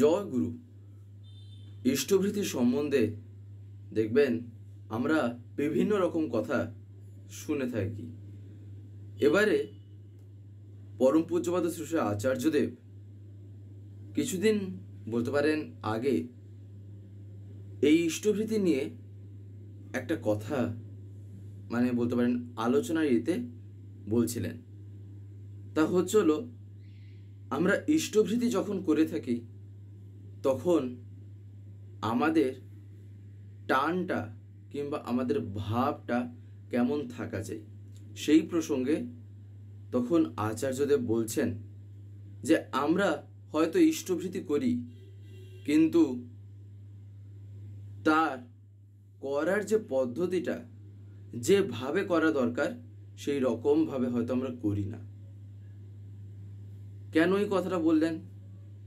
জয় গুরু। ইষ্টভৃতি সম্বন্ধে দেখবেন আমরা বিভিন্ন রকম কথা শুনে থাকি। এবারে পরম পূজ্যপাদ শ্রী শ্রী আচার্যদেব কিছুদিন বলতে পারেন আগে এই ইষ্টভৃতি নিয়ে একটা কথা বলতে পারেন আলোচনার ইতে বলছিলেন। তা হলো আমরা ইষ্টভৃতি যখন করে থাকি তখন আমাদের টানটা কিংবা আমাদের ভাবটা কেমন থাকা চাই, সেই প্রসঙ্গে তখন আচার্যদেব বলছেন যে আমরা হয়তো ইষ্টভৃতি করি, কিন্তু তার করার যে পদ্ধতিটা যেভাবে করা দরকার সেই রকমভাবে হয়তো আমরা করি না। কেন এই কথাটা বললেন?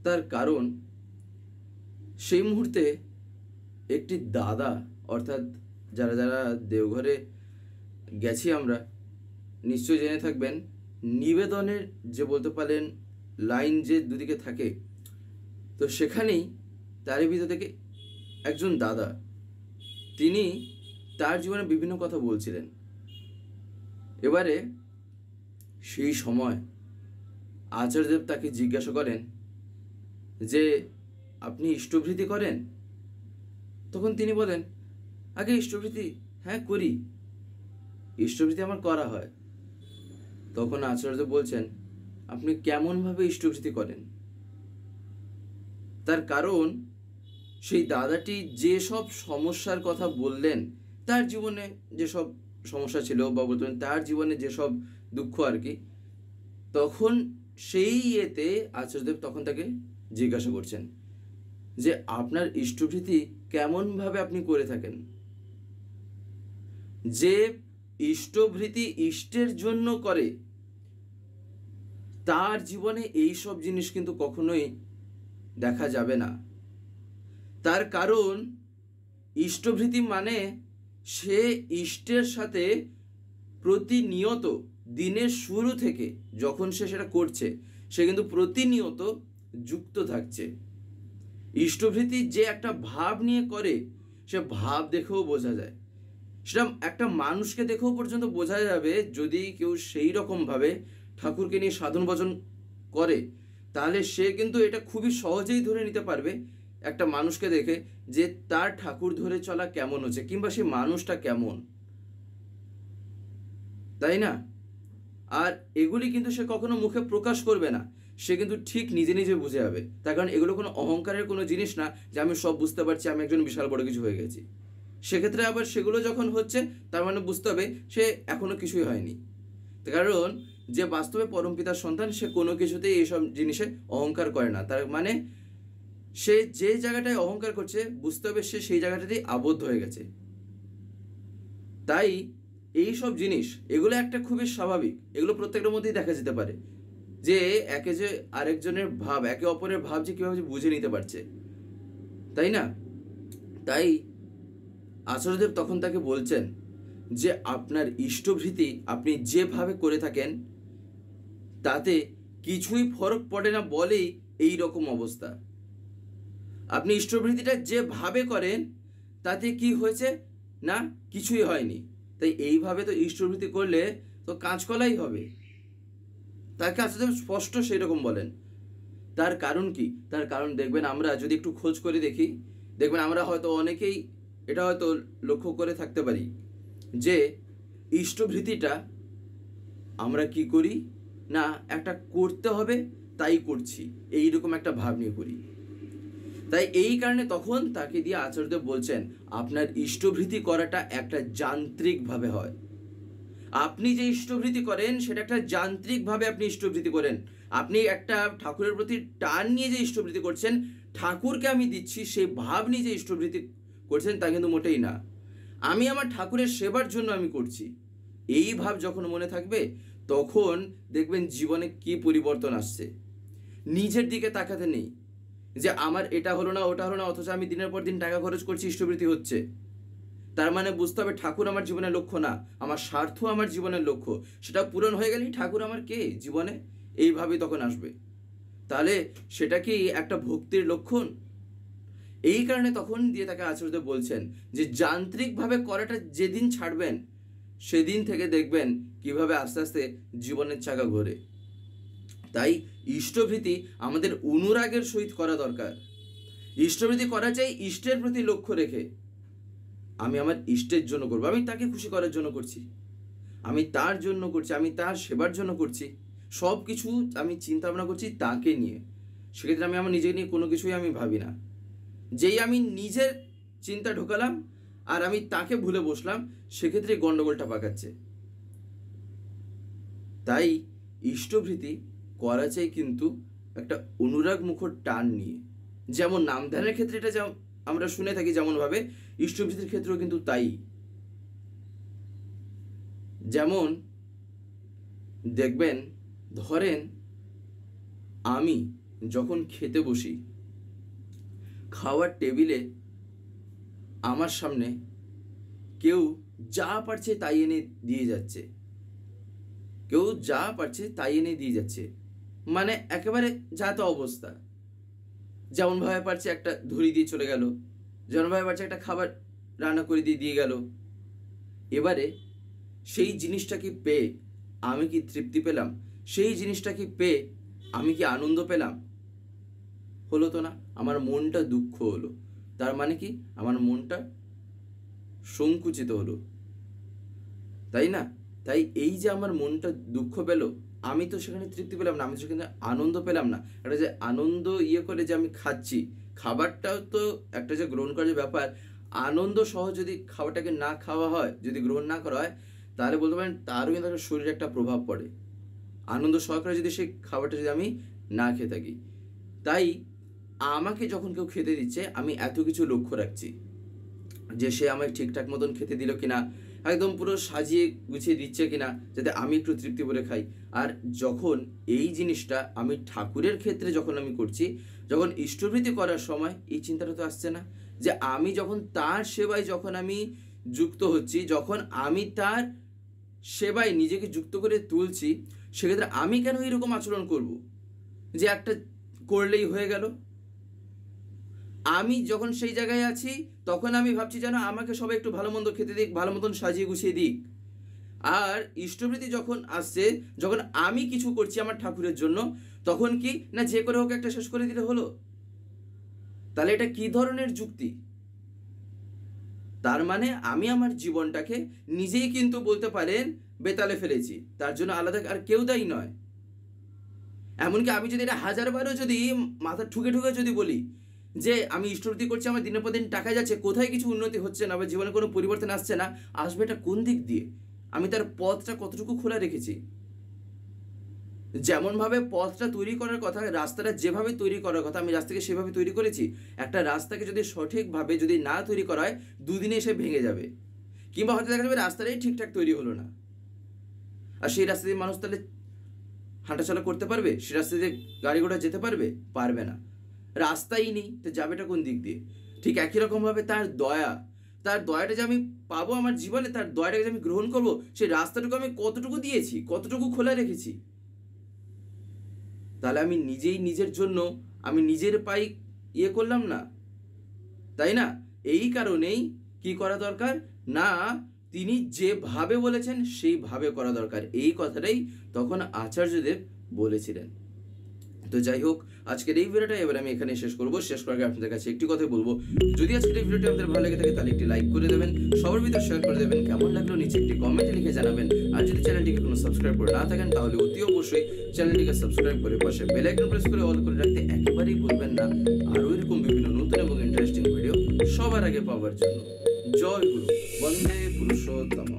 তার কারণ সেই মুহূর্তে একটি দাদা, অর্থাৎ যারা যারা দেওঘরে গেছি আমরা নিশ্চয়ই জেনে থাকবেন, নিবেদনের যে বলতে পারেন লাইন যে দুদিকে থাকে, তো সেখানেই তারই ভিতর থেকে একজন দাদা, তিনি তার জীবনে বিভিন্ন কথা বলছিলেন। এবারে সেই সময় আচার্যদেব তাকে জিজ্ঞাসা করেন যে আপনি ইষ্টভৃতি করেন? তখন তিনি বলেন, আগে ইষ্টভৃতি হ্যাঁ করি, ইষ্টভৃতি আমার করা হয়। তখন আচার্যদেব বলছেন, আপনি কেমনভাবে ইষ্টভৃতি করেন? তার কারণ সেই দাদাটি যেসব সমস্যার কথা বললেন, তার জীবনে যেসব সমস্যা ছিল বা বলতেন তার জীবনে যেসব দুঃখ আর কি, তখন সেই ইয়েতে আচার্যদেব তখন তাকে জিজ্ঞাসা করছেন যে আপনার ইষ্টভৃতি কেমনভাবে আপনি করে থাকেন। যে ইষ্টভৃতি ইষ্টের জন্য করে তার জীবনে এই সব জিনিস কিন্তু কখনোই দেখা যাবে না। তার কারণ ইষ্টভৃতি মানে সে ইষ্টের সাথে প্রতিনিয়ত দিনের শুরু থেকে যখন সে সেটা করছে, সে কিন্তু প্রতিনিয়ত যুক্ত থাকছে। ইষ্টভৃতি যে একটা ভাব নিয়ে করে, সে ভাব দেখেও বোঝা যায়, সেটা একটা মানুষকে দেখেও পর্যন্ত বোঝা যাবে। যদি কেউ সেই রকমভাবে ঠাকুরকে নিয়ে সাধন ভজন করে, তাহলে সে কিন্তু এটা খুবই সহজেই ধরে নিতে পারবে একটা মানুষকে দেখে যে তার ঠাকুর ধরে চলা কেমন হচ্ছে, কিংবা সে মানুষটা কেমন, তাই না? আর এগুলি কিন্তু সে কখনো মুখে প্রকাশ করবে না, সে কিন্তু ঠিক নিজে নিজে বুঝে যাবে। তার কারণ এগুলো কোনো অহংকারের কোনো জিনিস না যে আমি সব বুঝতে পারছি, আমি একজন বিশাল বড় কিছু হয়ে গেছি। সেক্ষেত্রে আবার সেগুলো যখন হচ্ছে, তার মানে বুঝতে হবে সে এখনো কিছুই হয়নি। কারণ যে বাস্তবে পরমপিতার সন্তান, সে কোনো কিছুতেই এইসব জিনিসে অহংকার করে না। তার মানে সে যে জায়গাটায় অহংকার করছে, বুঝতে হবে সে সেই জায়গাটাতেই আবদ্ধ হয়ে গেছে। তাই এই সব জিনিস, এগুলো একটা খুবই স্বাভাবিক, এগুলো প্রত্যেকটার মধ্যেই দেখা যেতে পারে যে একে যে আরেকজনের ভাব, একে অপরের ভাব যে কীভাবে বুঝে নিতে পারছে, তাই না? তাই আচার্যদেব তখন তাকে বলছেন যে আপনার ইষ্টভৃতি আপনি যেভাবে করে থাকেন তাতে কিছুই ফরক পড়ে না বলেই এই রকম অবস্থা। আপনি ইষ্টভৃতিটা যেভাবে করেন তাতে কি হয়েছে না, কিছুই হয়নি। তাই এইভাবে তো ইষ্টভৃতি করলে তো কাঁচকলাই হবে। তাকে আচার্যদেব স্পষ্ট সেই রকম বলেন। তার কারণ কি? তার কারণ দেখবেন আমরা যদি একটু খোঁজ করে দেখি, দেখবেন আমরা হয়তো অনেকেই এটা হয়তো লক্ষ্য করে থাকতে পারি যে ইষ্টভৃতিটা আমরা কি করি না, একটা করতে হবে তাই করছি, এইরকম একটা ভাব নিয়ে করি। তাই এই কারণে তখন তাকে দিয়ে আচার্যদেব বলছেন আপনার ইষ্টভৃতি করাটা একটা যান্ত্রিকভাবে হয়। আপনি যে ইষ্টভৃতি করেন সেটা একটা যান্ত্রিকভাবে আপনি ইষ্টভৃতি করেন। আপনি একটা ঠাকুরের প্রতি টান নিয়ে যে ইষ্টভৃতি করছেন, ঠাকুরকে আমি দিচ্ছি সেই ভাব নিয়ে যে ইষ্টভৃতি করছেন, তা কিন্তু মোটেই না। আমি আমার ঠাকুরের সেবার জন্য আমি করছি, এই ভাব যখন মনে থাকবে তখন দেখবেন জীবনে কি পরিবর্তন আসছে। নিজের দিকে তাকাতে নেই যে আমার এটা হলো না ওটা হলো না, অথচ আমি দিনের পর দিন টাকা খরচ করছি, ইষ্টভৃতি হচ্ছে। তার মানে বুঝতে হবে ঠাকুর আমার জীবনের লক্ষ্য না, আমার স্বার্থ আমার জীবনের লক্ষ্য। সেটা পূরণ হয়ে গেলেই ঠাকুর আমার কে জীবনে, এইভাবেই তখন আসবে। তাহলে সেটা কি একটা ভক্তির লক্ষণ? এই কারণে তখন দিয়ে তাকে আচার্যদেব বলছেন যে যান্ত্রিকভাবে করাটা যেদিন ছাড়বেন সেদিন থেকে দেখবেন কিভাবে আস্তে আস্তে জীবনের চাকা ঘোরে। তাই ইষ্টভৃতি আমাদের অনুরাগের সহিত করা দরকার। ইষ্টভৃতি করা চাই ইষ্টের প্রতি লক্ষ্য রেখে। আমি আমার ইষ্টের জন্য করবো, আমি তাকে খুশি করার জন্য করছি, আমি তার জন্য করছি, আমি তার সেবার জন্য করছি, সব কিছু আমি চিন্তা ভাবনা করছি তাকে নিয়ে। সেক্ষেত্রে আমি আমার নিজেকে নিয়ে কোনো কিছুই আমি ভাবি না। যেই আমি নিজের চিন্তা ঢোকালাম আর আমি তাকে ভুলে বসলাম, সেক্ষেত্রে গন্ডগোলটা পাকাচ্ছে। তাই ইষ্টভৃতি করা চাই কিন্তু একটা অনুরাগ মুখর টান নিয়ে। যেমন নাম ধ্যানের ক্ষেত্রে এটা আমরা শুনে থাকি যেমনভাবে, ইষ্টভৃতির ক্ষেত্রেও কিন্তু তাই। যেমন দেখবেন, ধরেন আমি যখন খেতে বসি, খাওয়ার টেবিলে আমার সামনে কেউ যা পারছে তাই এনে দিয়ে যাচ্ছে, কেউ যা পারছে তাই এনে দিয়ে যাচ্ছে, মানে একেবারে যা তা অবস্থা। যেমনভাবে পারছে একটা ধরি দিয়ে চলে গেল, যেমনভাবে পারছে একটা খাবার রান্না করে দিয়ে গেল। এবারে সেই জিনিসটাকে পেয়ে আমি কি তৃপ্তি পেলাম? সেই জিনিসটাকে পেয়ে আমি কি আনন্দ পেলাম? হলো তো না। আমার মনটা দুঃখ হলো। তার মানে কি? আমার মনটা সংকুচিত হলো, তাই না? তাই এই যে আমার মনটা দুঃখ পেল, আমি তো সেখানে তৃপ্তি পেলাম না, আমি তো সেখানে আনন্দ পেলাম না। একটা যে আনন্দ করে যে আমি খাচ্ছি, খাবারটাও তো একটা যে গ্রহণ করার যে ব্যাপার, আনন্দ সহ যদি খাবারটাকে না খাওয়া হয়, যদি গ্রহণ না করা হয়, তাহলে বলতে পারেন তারও কিন্তু একটা শরীরে একটা প্রভাব পড়ে। আনন্দ সহকারে যদি সেই খাবারটা যদি আমি না খেয়ে থাকি। তাই আমাকে যখন কেউ খেতে দিচ্ছে, আমি এত কিছু লক্ষ্য রাখছি যে সে আমায় ঠিকঠাক মতন খেতে দিল কিনা, একদম পুরো সাজিয়ে গুছিয়ে দিচ্ছে কিনা, যাতে আমি একটু তৃপ্তি করে খাই। আর যখন এই জিনিসটা আমি ঠাকুরের ক্ষেত্রে যখন আমি করছি, যখন ইষ্টভৃতি করার সময় এই চিন্তাটা তো আসছে না যে আমি যখন তার সেবায় যখন আমি যুক্ত হচ্ছি, যখন আমি তার সেবায় নিজেকে যুক্ত করে তুলছি, সেক্ষেত্রে আমি কেন এরকম আচরণ করব যে একটা করলেই হয়ে গেল। আমি যখন সেই জায়গায় আছি তখন আমি ভাবছি যেন আমাকে সবাই একটু ভালো মন্দ খেতে দিক, ভালো মতন সাজিয়ে গুছিয়ে দিক। আর ইষ্টভৃতি যখন আসছে, যখন আমি কিছু করছি আমার ঠাকুরের জন্য, তখন কি না যে করে হোক একটা শেষ করে দিলে হলো। তাহলে এটা কি ধরনের যুক্তি? তার মানে আমি আমার জীবনটাকে নিজেই কিন্তু বলতে পারেন বেতালে ফেলেছি, তার জন্য আলাদা আর কেউ দায়ী নয়। এমনকি আমি যদি এটা হাজারবারও যদি মাথা ঠুকে ঠুকে যদি বলি যে আমি ইষ্টভৃতি করছি, আমার দিনের পর দিন টাকা যাচ্ছে, কোথায় কিছু উন্নতি হচ্ছে না বা জীবনে কোনো পরিবর্তন আসছে না, আসবে এটা কোন দিক দিয়ে? আমি তার পথটা কতটুকু খোলা রেখেছি? যেমনভাবে পথটা তৈরি করার কথা, রাস্তাটা যেভাবে তৈরি করার কথা, আমি রাস্তাকে সেভাবে তৈরি করেছি। একটা রাস্তাকে যদি সঠিকভাবে যদি না তৈরি করা হয়, দুদিনে এসে ভেঙে যাবে, কিংবা হয়তো দেখা যাবে রাস্তাটাই ঠিকঠাক তৈরি হলো না। আর সেই রাস্তা দিয়ে মানুষ তাহলে হাঁটাচলা করতে পারবে? সে রাস্তা দিয়ে গাড়ি ঘোড়া যেতে পারবে? পারবে না। রাস্তাই নেই, তো যাবেটা কোন দিক দিয়ে? ঠিক একই রকমভাবে তার দয়াটা যে আমি পাবো আমার জীবনে, তার দয়াটাকে যে আমি গ্রহণ করবো, সেই রাস্তাটুকু আমি কতটুকু দিয়েছি, কতটুকু খোলা রেখেছি? তাহলে আমি নিজেই নিজের জন্য আমি নিজের পাই করলাম না, তাই না? এই কারণেই কি করা দরকার না, তিনি যেভাবে বলেছেন সেইভাবে করা দরকার। এই কথাটাই তখন আচার্যদেব বলেছিলেন। তো যাই হোক, আজকের এই ভিডিওটা এবার আমি এখানে শেষ করবো। শেষ করার আগে আপনাদের কাছে একটি কথা বলবো, যদি আজকের এই ভিডিওটা আপনাদের ভালো লেগে থাকে তাহলে একটি লাইক করে দেবেন, সবার ভিতর শেয়ার করে দেবেন, কেমন লাগলো নিচে একটি কমেন্টে লিখে জানাবেন। আর যদি চ্যানেলটিকে কোনো সাবস্ক্রাইব করে না থাকেন তাহলে অতি অবশ্যই চ্যানেলটিকে সাবস্ক্রাইব করে পাশে বেল আইকন প্রেস করে অল করে রাখতে একেবারেই ভুলবেন না, আরও এরকম বিভিন্ন নতুন এবং ইন্টারেস্টিং ভিডিও সবার আগে পাওয়ার জন্য। জয় গুরু, বন্দে পুরুষোত্তম।